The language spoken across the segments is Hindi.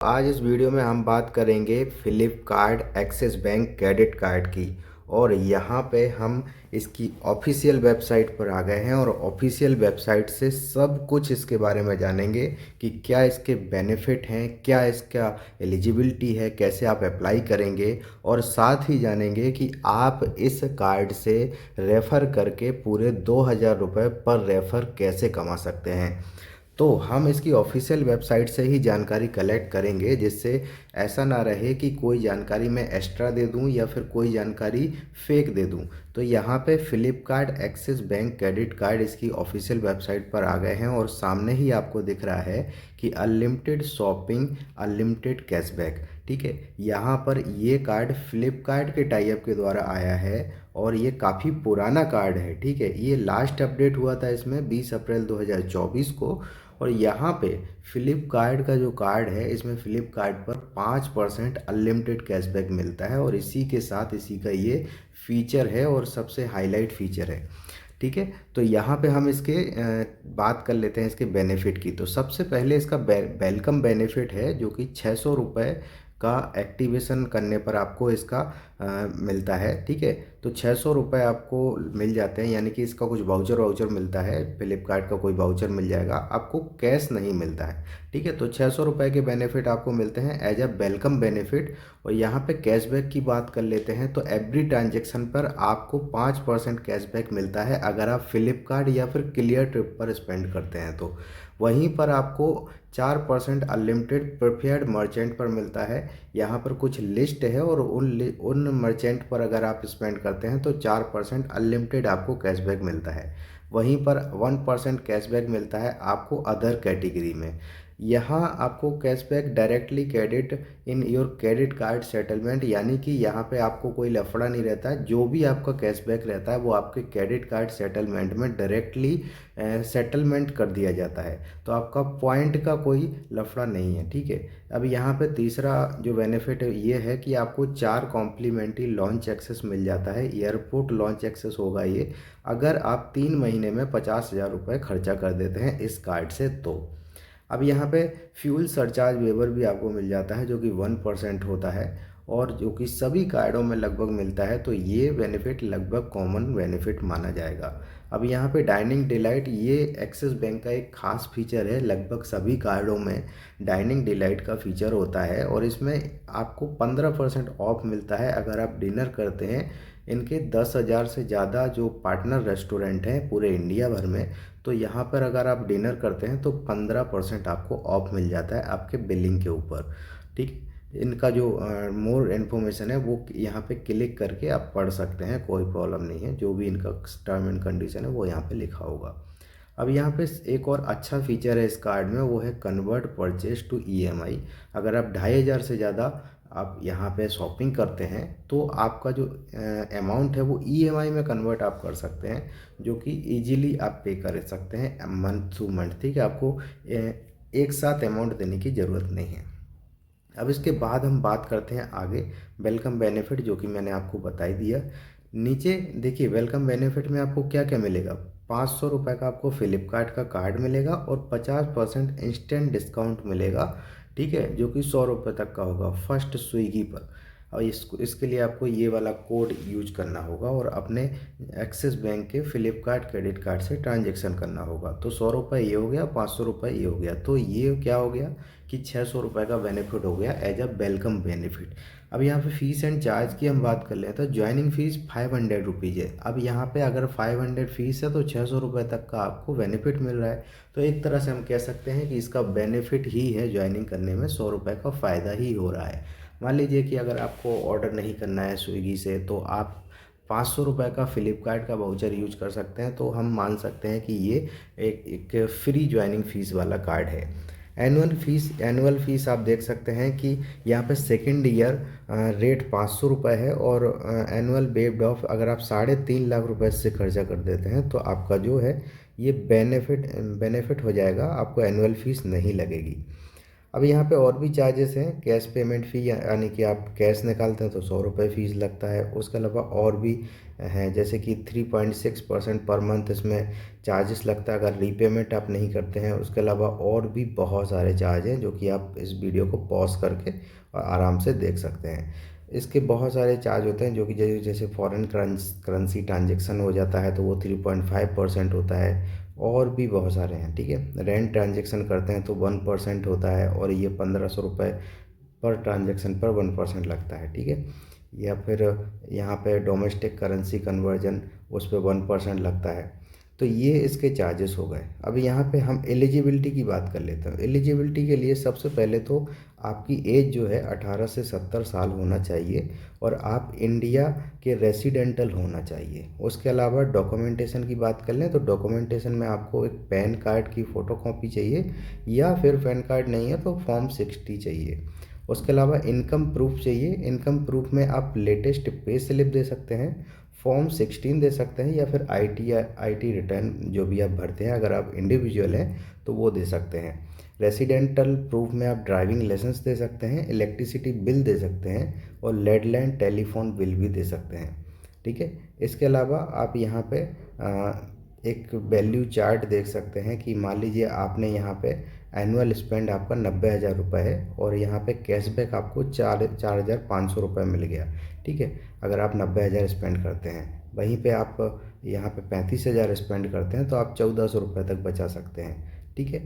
आज इस वीडियो में हम बात करेंगे Flipkart axis bank credit card की। और यहाँ पे हम इसकी ऑफिशियल वेबसाइट पर आ गए हैं और ऑफिशियल वेबसाइट से सब कुछ इसके बारे में जानेंगे कि क्या इसके बेनिफिट हैं, क्या इसका एलिजिबिलिटी है, कैसे आप अप्लाई करेंगे और साथ ही जानेंगे कि आप इस कार्ड से रेफ़र करके पूरे 2000 रुपये पर रेफ़र कैसे कमा सकते हैं। तो हम इसकी ऑफिशियल वेबसाइट से ही जानकारी कलेक्ट करेंगे, जिससे ऐसा ना रहे कि कोई जानकारी मैं एक्स्ट्रा दे दूं या फिर कोई जानकारी फेक दे दूं। तो यहाँ पे Flipkart axis bank credit card इसकी ऑफिशियल वेबसाइट पर आ गए हैं और सामने ही आपको दिख रहा है कि अनलिमिटेड शॉपिंग, अनलिमिटेड कैशबैक। ठीक है, यहाँ पर ये कार्ड फ्लिपकार्ट के टाई अप के द्वारा आया है और ये काफ़ी पुराना कार्ड है। ठीक है, ये लास्ट अपडेट हुआ था इसमें 20 अप्रैल 2024 को। और यहाँ पे फ्लिपकार्ट का जो कार्ड है, इसमें फ्लिपकार्ट पर 5% अनलिमिटेड कैशबैक मिलता है और इसी के साथ इसी का ये फीचर है और सबसे हाईलाइट फीचर है। ठीक है, तो यहाँ पे हम इसके बात कर लेते हैं इसके बेनिफिट की। तो सबसे पहले इसका वेलकम बेनिफिट है, जो कि 600 रुपये का एक्टिवेशन करने पर आपको इसका मिलता है। ठीक है, तो 600 रुपये आपको मिल जाते हैं, यानी कि इसका कुछ वाउचर मिलता है, फ्लिपकार्ट का कोई वाउचर मिल जाएगा, आपको कैश नहीं मिलता है। ठीक है, तो 600 रुपये के बेनिफिट आपको मिलते हैं एज अ वेलकम बेनिफिट। और यहाँ पे कैशबैक की बात कर लेते हैं, तो एवरी ट्रांजेक्शन पर आपको 5% कैशबैक मिलता है अगर आप फ्लिपकार्ट या फिर क्लियर ट्रिप पर स्पेंड करते हैं तो। वहीं पर आपको 4% अनलिमिटेड प्रीफर्ड मर्चेंट पर मिलता है। यहाँ पर कुछ लिस्ट है और उन मर्चेंट पर अगर आप स्पेंड करते हैं तो 4% अनलिमिटेड आपको कैशबैक मिलता है। वहीं पर 1% कैशबैक मिलता है आपको अदर कैटेगरी में। यहाँ आपको cashback directly credit in your credit card settlement, यानी कि यहाँ पे आपको कोई लफड़ा नहीं रहता है। जो भी आपका कैशबैक रहता है वो आपके क्रेडिट कार्ड सेटलमेंट में डायरेक्टली सेटलमेंट कर दिया जाता है, तो आपका पॉइंट का कोई लफड़ा नहीं है। ठीक है, अब यहाँ पे तीसरा जो बेनिफिट है ये है कि आपको 4 कॉम्प्लीमेंट्री लॉन्च एक्सेस मिल जाता है। एयरपोर्ट लॉन्च एक्सेस होगा ये, अगर आप 3 महीने में 50,000 रुपये खर्चा कर देते हैं इस कार्ड से तो। अब यहाँ पे फ्यूल सरचार्ज वेवर भी आपको मिल जाता है, जो कि 1% होता है और जो कि सभी कार्डों में लगभग मिलता है। तो ये बेनिफिट लगभग कॉमन बेनिफिट माना जाएगा। अब यहाँ पे डाइनिंग डिलाइट, ये एक्सिस बैंक का एक खास फीचर है। लगभग सभी कार्डों में डाइनिंग डिलाइट का फीचर होता है और इसमें आपको 15% ऑफ मिलता है अगर आप डिनर करते हैं इनके 10,000 से ज़्यादा जो पार्टनर रेस्टोरेंट हैं पूरे इंडिया भर में। तो यहाँ पर अगर आप डिनर करते हैं तो 15% आपको ऑफ मिल जाता है आपके बिलिंग के ऊपर। ठीक, इनका जो मोर इन्फॉर्मेशन है वो यहाँ पे क्लिक करके आप पढ़ सकते हैं, कोई प्रॉब्लम नहीं है। जो भी इनका टर्म एंड कंडीशन है वो यहाँ पे लिखा होगा। अब यहाँ पे एक और अच्छा फीचर है इस कार्ड में, वो है कन्वर्ट परचेज टू ईएमआई। अगर आप 2,500 से ज़्यादा आप यहाँ पे शॉपिंग करते हैं तो आपका जो अमाउंट है वो ईएमआई में कन्वर्ट आप कर सकते हैं, जो कि इजीली आप पे कर सकते हैं मंथ टू मंथ। ठीक है, आपको एक साथ अमाउंट देने की ज़रूरत नहीं है। अब इसके बाद हम बात करते हैं आगे वेलकम बेनिफिट, जो कि मैंने आपको बता ही दिया। नीचे देखिए वेलकम बेनिफिट में आपको क्या क्या मिलेगा। 500 रुपये का आपको फ्लिपकार्ट का कार्ड मिलेगा और 50% इंस्टेंट डिस्काउंट मिलेगा। ठीक है, जो कि 100 रुपये तक का होगा फर्स्ट स्विगी पर। और इसके लिए आपको ये वाला कोड यूज करना होगा और अपने एक्सिस बैंक के फ्लिपकार्ट क्रेडिट कार्ड से ट्रांजेक्शन करना होगा। तो 100 रुपये ये हो गया, 500 रुपये ये हो गया, तो ये क्या हो गया कि 600 रुपये का बेनिफिट हो गया एज अ वेलकम बेनिफिट। अब यहाँ पे फीस एंड चार्ज की हम बात कर लें तो ज्वाइनिंग फ़ीस 500 रुपीज़ है। अब यहाँ पे अगर 500 फीस है तो 600 रुपये तक का आपको बेनिफिट मिल रहा है। तो एक तरह से हम कह सकते हैं कि इसका बेनिफिट ही है ज्वाइनिंग करने में, 100 रुपये का फ़ायदा ही हो रहा है। मान लीजिए कि अगर आपको ऑर्डर नहीं करना है स्विगी से तो आप 500 रुपये का फ्लिपकार्ट का वाउचर यूज कर सकते हैं, तो हम मान सकते हैं कि ये एक फ्री ज्वाइनिंग फ़ीस वाला कार्ड है। एनुअल फ़ीस आप देख सकते हैं कि यहाँ पे सेकेंड ईयर रेट 500 रुपये है और एनुअल वेव्ड ऑफ अगर आप 3.5 लाख रुपये से खर्चा कर देते हैं तो आपका जो है ये बेनिफिट हो जाएगा, आपको एनुअल फ़ीस नहीं लगेगी। अब यहाँ पे और भी चार्जेस हैं, कैश पेमेंट फ़ी, यानी कि आप कैश निकालते हैं तो 100 रुपये फ़ीस लगता है। उसके अलावा और भी हैं, जैसे कि 3.6% पर मंथ इसमें चार्जेस लगता है अगर रीपेमेंट आप नहीं करते हैं। उसके अलावा और भी बहुत सारे चार्ज हैं जो कि आप इस वीडियो को पॉज करके और आराम से देख सकते हैं। इसके बहुत सारे चार्ज होते हैं जो कि जैसे फॉरेन करेंसी ट्रांजेक्शन हो जाता है तो वो 3.5% होता है, और भी बहुत सारे हैं। ठीक है, रेंट ट्रांजेक्शन करते हैं तो 1% होता है, और ये 1500 रुपये पर ट्रांजेक्शन पर 1% लगता है। ठीक है, या फिर यहाँ पे डोमेस्टिक करेंसी कन्वर्जन, उस पर 1% लगता है। तो ये इसके चार्जेस हो गए। अब यहाँ पे हम एलिजिबिलिटी की बात कर लेते हैं। एलिजिबिलिटी के लिए सबसे पहले तो आपकी एज जो है 18 से 70 साल होना चाहिए, और आप इंडिया के रेसिडेंटल होना चाहिए। उसके अलावा डॉक्यूमेंटेशन की बात कर लें तो डॉक्यूमेंटेशन में आपको एक पैन कार्ड की फ़ोटोकॉपी चाहिए, या फिर पैन कार्ड नहीं है तो फॉर्म 60 चाहिए। उसके अलावा इनकम प्रूफ चाहिए। इनकम प्रूफ में आप लेटेस्ट पे स्लिप दे सकते हैं, फॉर्म 16 दे सकते हैं, या फिर आईटी रिटर्न जो भी आप भरते हैं अगर आप इंडिविजुअल हैं तो वो दे सकते हैं। रेसिडेंटल प्रूफ में आप ड्राइविंग लाइसेंस दे सकते हैं, इलेक्ट्रिसिटी बिल दे सकते हैं, और लैंडलाइन टेलीफोन बिल भी दे सकते हैं। ठीक है, इसके अलावा आप यहाँ पे एक वैल्यू चार्ट देख सकते हैं कि मान लीजिए आपने यहाँ पे एनुअल स्पेंड आपका 90,000 रुपये है, और यहाँ पे कैशबैक आपको 4,500 रुपये मिल गया। ठीक है, अगर आप 90,000 स्पेंड करते हैं, वहीं पे आप यहाँ पे 35,000 स्पेंड करते हैं तो आप 1,400 रुपये तक बचा सकते हैं। ठीक है,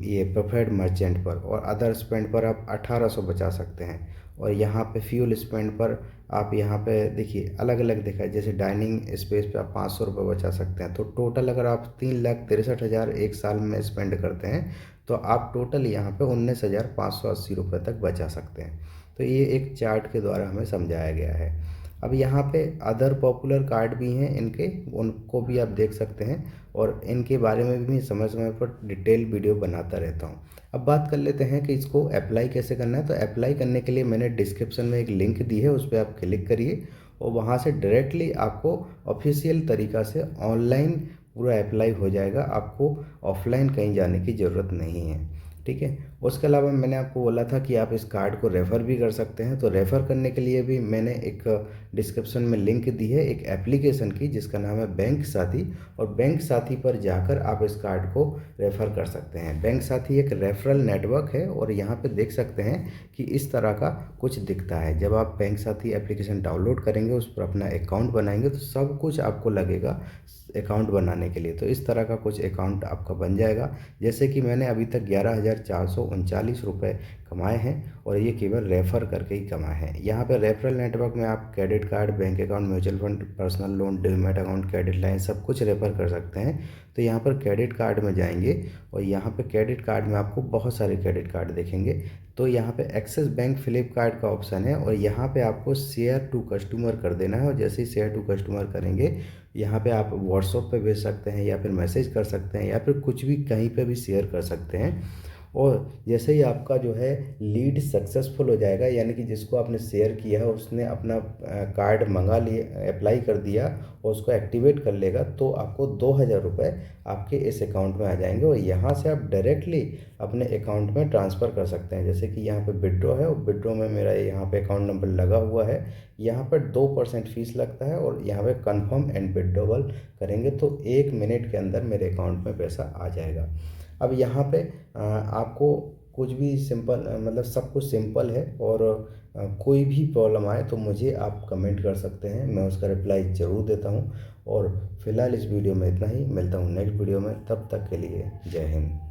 ये प्रेफर्ड मर्चेंट पर, और अदर स्पेंड पर आप 1,800 बचा सकते हैं। और यहाँ पे फ्यूल स्पेंड पर आप यहाँ पे देखिए अलग अलग दिखा है, जैसे डाइनिंग स्पेस पे आप 500 रुपये बचा सकते हैं। तो टोटल अगर आप 3,63,000 एक साल में स्पेंड करते हैं तो आप टोटल यहाँ पे 19,580 रुपये तक बचा सकते हैं। तो ये एक चार्ट के द्वारा हमें समझाया गया है। अब यहाँ पे अदर पॉपुलर कार्ड भी हैं इनके, उनको भी आप देख सकते हैं, और इनके बारे में भी समय समय पर डिटेल वीडियो बनाता रहता हूँ। अब बात कर लेते हैं कि इसको अप्लाई कैसे करना है। तो अप्लाई करने के लिए मैंने डिस्क्रिप्शन में एक लिंक दी है, उस पर आप क्लिक करिए, और वहाँ से डायरेक्टली आपको ऑफिशियल तरीक़ा से ऑनलाइन पूरा अप्लाई हो जाएगा। आपको ऑफलाइन कहीं जाने की ज़रूरत नहीं है। ठीक है, उसके अलावा मैंने आपको बोला था कि आप इस कार्ड को रेफ़र भी कर सकते हैं। तो रेफ़र करने के लिए भी मैंने एक डिस्क्रिप्शन में लिंक दी है एक एप्लीकेशन की, जिसका नाम है बैंक साथी, और बैंक साथी पर जाकर आप इस कार्ड को रेफ़र कर सकते हैं। बैंक साथी एक रेफरल नेटवर्क है, और यहाँ पे देख सकते हैं कि इस तरह का कुछ दिखता है। जब आप बैंक साथी एप्लीकेशन डाउनलोड करेंगे, उस पर अपना अकाउंट बनाएंगे, तो सब कुछ आपको लगेगा अकाउंट बनाने के लिए। तो इस तरह का कुछ अकाउंट आपका बन जाएगा। जैसे कि मैंने अभी तक 11,439 रुपये कमाए हैं, और ये केवल रेफ़र करके ही कमाए हैं। यहाँ पे रेफरल नेटवर्क में आप credit card, bank account, mutual fund, personal loan, demat account, credit line सब कुछ रेफ़र कर सकते हैं। तो यहाँ पर क्रेडिट कार्ड में जाएंगे, और यहाँ पे क्रेडिट कार्ड में आपको बहुत सारे क्रेडिट कार्ड देखेंगे। तो यहाँ पे एक्सिस बैंक फ्लिपकार्ट का ऑप्शन है, और यहाँ पे आपको शेयर टू कस्टमर कर देना है। और जैसे ही शेयर टू कस्टमर करेंगे, यहाँ पे आप व्हाट्सएप पे भेज सकते हैं, या फिर मैसेज कर सकते हैं, या फिर कुछ भी कहीं पे भी शेयर कर सकते हैं। और जैसे ही आपका जो है लीड सक्सेसफुल हो जाएगा, यानी कि जिसको आपने शेयर किया है उसने अपना कार्ड मंगा लिया, अप्लाई कर दिया, और उसको एक्टिवेट कर लेगा, तो आपको 2,000 रुपये आपके इस अकाउंट में आ जाएंगे, और यहाँ से आप डायरेक्टली अपने अकाउंट में ट्रांसफ़र कर सकते हैं। जैसे कि यहाँ पे विड्रॉ है, और विड्रॉ में मेरा यहाँ पे अकाउंट नंबर लगा हुआ है। यहाँ पर 2% फीस लगता है, और यहाँ पे कन्फर्म एंड विड्रॉवल करेंगे तो 1 मिनट के अंदर मेरे अकाउंट में पैसा आ जाएगा। अब यहाँ पे आपको कुछ भी सिंपल, मतलब सब कुछ सिंपल है, और कोई भी प्रॉब्लम आए तो मुझे आप कमेंट कर सकते हैं, मैं उसका रिप्लाई ज़रूर देता हूँ। और फिलहाल इस वीडियो में इतना ही, मिलता हूँ नेक्स्ट वीडियो में, तब तक के लिए जय हिंद।